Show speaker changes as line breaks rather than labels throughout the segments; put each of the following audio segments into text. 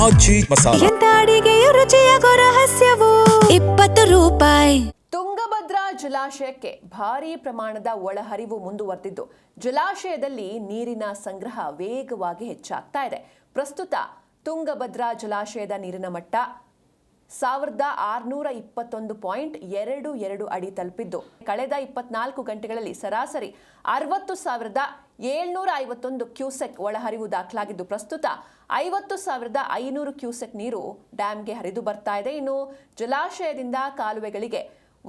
ಆಚಿ ಮಸಾಲ
ಎಂತ ಅಡಿಗೆಯ ರುಚಿಯಾಗೋ ರಹಸ್ಯವು 20 ರೂಪಾಯಿ.
ತುಂಗಭದ್ರಾ ಜಲಾಶಯಕ್ಕೆ ಭಾರೀ ಪ್ರಮಾಣದ ಒಳಹರಿವು ಮುಂದುವರೆದಿದ್ದು ಜಲಾಶಯದಲ್ಲಿ ನೀರಿನ ಸಂಗ್ರಹ ವೇಗವಾಗಿ ಹೆಚ್ಚಾಗ್ತಾ ಇದೆ. ಪ್ರಸ್ತುತ ತುಂಗಭದ್ರಾ ಜಲಾಶಯದ ನೀರಿನ ಮಟ್ಟ 1621.22 ಅಡಿ ತಲುಪಿದ್ದು ಕಳೆದ 24 ಗಂಟೆಗಳಲ್ಲಿ ಸರಾಸರಿ 60,751 ಕ್ಯೂಸೆಕ್ ಒಳಹರಿವು ದಾಖಲಾಗಿದ್ದು ಪ್ರಸ್ತುತ 50,500 ಕ್ಯೂಸೆಕ್ ನೀರು ಡ್ಯಾಂಗೆ ಹರಿದು ಬರ್ತಾ ಇದೆ. ಇನ್ನು ಜಲಾಶಯದಿಂದ ಕಾಲುವೆಗಳಿಗೆ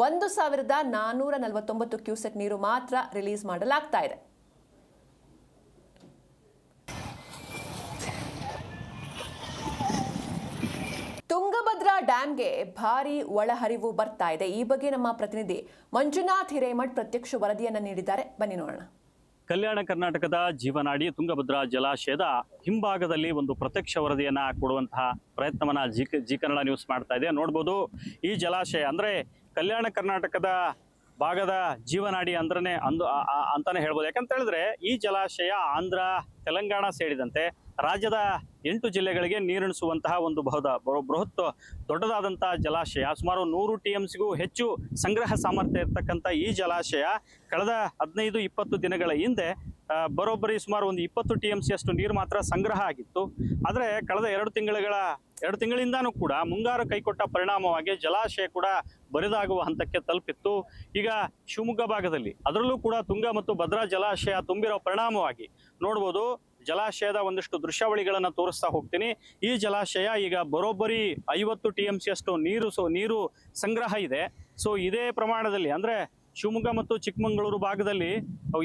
1,449 ಕ್ಯೂಸೆಕ್ ನೀರು ಮಾತ್ರ ರಿಲೀಸ್ ಮಾಡಲಾಗ್ತಾ ಇದೆ. ತುಂಗಭದ್ರಾ ಡ್ಯಾಂಗೆ ಭಾರಿ ಒಳಹರಿವು ಬರ್ತಾ ಇದೆ. ಈ ಬಗ್ಗೆ ನಮ್ಮ ಪ್ರತಿನಿಧಿ ಮಂಜುನಾಥ್ ಹಿರೇಮಠ್ ಪ್ರತ್ಯಕ್ಷ ವರದಿಯನ್ನ ನೀಡಿದ್ದಾರೆ. ಬನ್ನಿ ನೋಡೋಣ.
ಕಲ್ಯಾಣ ಕರ್ನಾಟಕದ ಜೀವನಾಡಿ ತುಂಗಭದ್ರಾ ಜಲಾಶಯದ ಹಿಂಭಾಗದಲ್ಲಿ ಒಂದು ಪ್ರತ್ಯಕ್ಷ ವರದಿಯನ್ನ ಕೊಡುವಂತಹ ಪ್ರಯತ್ನವನ್ನ ಜಿ ಕನ್ನಡ ನ್ಯೂಸ್ ಮಾಡ್ತಾ ಇದೆ. ನೋಡ್ಬೋದು ಈ ಜಲಾಶಯ ಅಂದ್ರೆ ಕಲ್ಯಾಣ ಕರ್ನಾಟಕದ ಭಾಗದ ಜೀವನಾಡಿ ಅಂತಾನೆ ಹೇಳ್ಬೋದು. ಯಾಕಂತ ಹೇಳಿದ್ರೆ ಈ ಜಲಾಶಯ ಆಂಧ್ರ, ತೆಲಂಗಾಣ ಸೇರಿದಂತೆ ರಾಜ್ಯದ 8 ಜಿಲ್ಲೆಗಳಿಗೆ ನೀರುಣಿಸುವಂತಹ ಒಂದು ಬೃಹತ್ ದೊಡ್ಡದಾದಂತಹ ಜಲಾಶಯ. ಸುಮಾರು 100 TMCಗೂ ಹೆಚ್ಚು ಸಂಗ್ರಹ ಸಾಮರ್ಥ್ಯ ಇರತಕ್ಕಂಥ ಈ ಜಲಾಶಯ ಕಳೆದ 15-20 ದಿನಗಳ ಹಿಂದೆ ಬರೋಬ್ಬರಿ ಸುಮಾರು ಒಂದು 20 TMC ಅಷ್ಟು ನೀರು ಮಾತ್ರ ಸಂಗ್ರಹ ಆಗಿತ್ತು. ಆದರೆ ಕಳೆದ 2 ತಿಂಗಳಿಂದಾನೂ ಕೂಡ ಮುಂಗಾರು ಕೈಕೊಟ್ಟ ಪರಿಣಾಮವಾಗಿ ಜಲಾಶಯ ಕೂಡ ಬರಿದಾಗುವ ಹಂತಕ್ಕೆ ತಲುಪಿತ್ತು. ಈಗ ಶಿವಮೊಗ್ಗ ಭಾಗದಲ್ಲಿ ಅದರಲ್ಲೂ ಕೂಡ ತುಂಗ ಮತ್ತು ಭದ್ರಾ ಜಲಾಶಯ ತುಂಬಿರೋ ಪರಿಣಾಮವಾಗಿ ನೋಡ್ಬೋದು. ಜಲಾಶಯದ ಒಂದಿಷ್ಟು ದೃಶ್ಯಾವಳಿಗಳನ್ನು ತೋರಿಸ್ತಾ ಹೋಗ್ತೀನಿ. ಈ ಜಲಾಶಯ ಈಗ ಬರೋಬ್ಬರಿ 50 TMC ಅಷ್ಟು ನೀರು ಸಂಗ್ರಹ ಇದೆ. ಸೊ ಇದೇ ಪ್ರಮಾಣದಲ್ಲಿ ಅಂದ್ರೆ ಶಿವಮೊಗ್ಗ ಮತ್ತು ಚಿಕ್ಕಮಗಳೂರು ಭಾಗದಲ್ಲಿ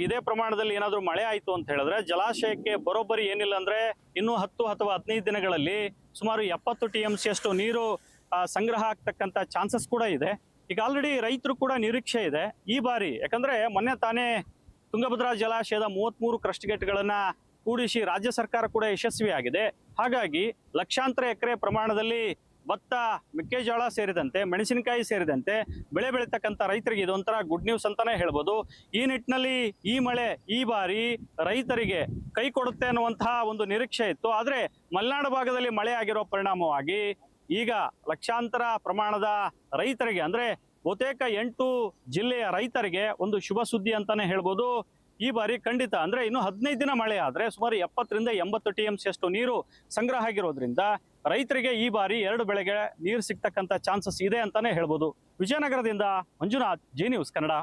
ಇದೇ ಪ್ರಮಾಣದಲ್ಲಿ ಏನಾದರೂ ಮಳೆ ಆಯಿತು ಅಂತ ಹೇಳಿದ್ರೆ ಜಲಾಶಯಕ್ಕೆ ಬರೋಬ್ಬರಿ ಏನಿಲ್ಲ ಅಂದ್ರೆ ಇನ್ನೂ 10 ಅಥವಾ 15 ದಿನಗಳಲ್ಲಿ ಸುಮಾರು 70 TMC ಅಷ್ಟು ನೀರು ಸಂಗ್ರಹ ಆಗ್ತಕ್ಕಂಥ ಚಾನ್ಸಸ್ ಕೂಡ ಇದೆ. ಈಗ ಆಲ್ರೆಡಿ ರೈತರು ಕೂಡ ನಿರೀಕ್ಷೆ ಇದೆ ಈ ಬಾರಿ. ಯಾಕಂದ್ರೆ ಮೊನ್ನೆ ತಾನೇ ತುಂಗಭದ್ರಾ ಜಲಾಶಯದ 33 ಕ್ರಸ್ಟ್ ಗೇಟ್ಗಳನ್ನ ಕೂಡಿಸಿ ರಾಜ್ಯ ಸರ್ಕಾರ ಕೂಡ ಯಶಸ್ವಿಯಾಗಿದೆ. ಹಾಗಾಗಿ ಲಕ್ಷಾಂತರ ಎಕರೆ ಪ್ರಮಾಣದಲ್ಲಿ ಭತ್ತ, ಮೆಕ್ಕೆಜೋಳ ಸೇರಿದಂತೆ ಮೆಣಸಿನಕಾಯಿ ಸೇರಿದಂತೆ ಬೆಳೆ ಬೆಳೀತಕ್ಕಂಥ ರೈತರಿಗೆ ಇದೊಂಥರ ಗುಡ್ ನ್ಯೂಸ್ ಅಂತಾನೆ ಹೇಳ್ಬೋದು. ಈ ನಿಟ್ಟಿನಲ್ಲಿ ಈ ಮಳೆ ಈ ಬಾರಿ ರೈತರಿಗೆ ಕೈ ಕೊಡುತ್ತೆ ಅನ್ನುವಂತಹ ಒಂದು ನಿರೀಕ್ಷೆ ಇತ್ತು. ಆದರೆ ಮಲೆನಾಡು ಭಾಗದಲ್ಲಿ ಮಳೆ ಆಗಿರೋ ಪರಿಣಾಮವಾಗಿ ಈಗ ಲಕ್ಷಾಂತರ ಪ್ರಮಾಣದ ರೈತರಿಗೆ ಅಂದ್ರೆ ಬಹುತೇಕ 8 ಜಿಲ್ಲೆಯ ರೈತರಿಗೆ ಒಂದು ಶುಭ ಸುದ್ದಿ ಅಂತಾನೆ ಹೇಳ್ಬೋದು. ಈ ಬಾರಿ ಖಂಡಿತ ಅಂದ್ರೆ ಇನ್ನು 15 ದಿನ ಮಳೆ ಆದ್ರೆ ಸುಮಾರು 70-80 TMC ಅಷ್ಟು ನೀರು ಸಂಗ್ರಹ ಆಗಿರೋದ್ರಿಂದ ರೈತರಿಗೆ ಈ ಬಾರಿ 2 ಬೆಳೆಗೆ ನೀರು ಸಿಗ್ತಕ್ಕಂಥ ಚಾನ್ಸಸ್ ಇದೆ ಅಂತಾನೆ ಹೇಳ್ಬೋದು. ವಿಜಯನಗರದಿಂದ ಮಂಜುನಾಥ್, ಜಿ ನ್ಯೂಸ್ ಕನ್ನಡ.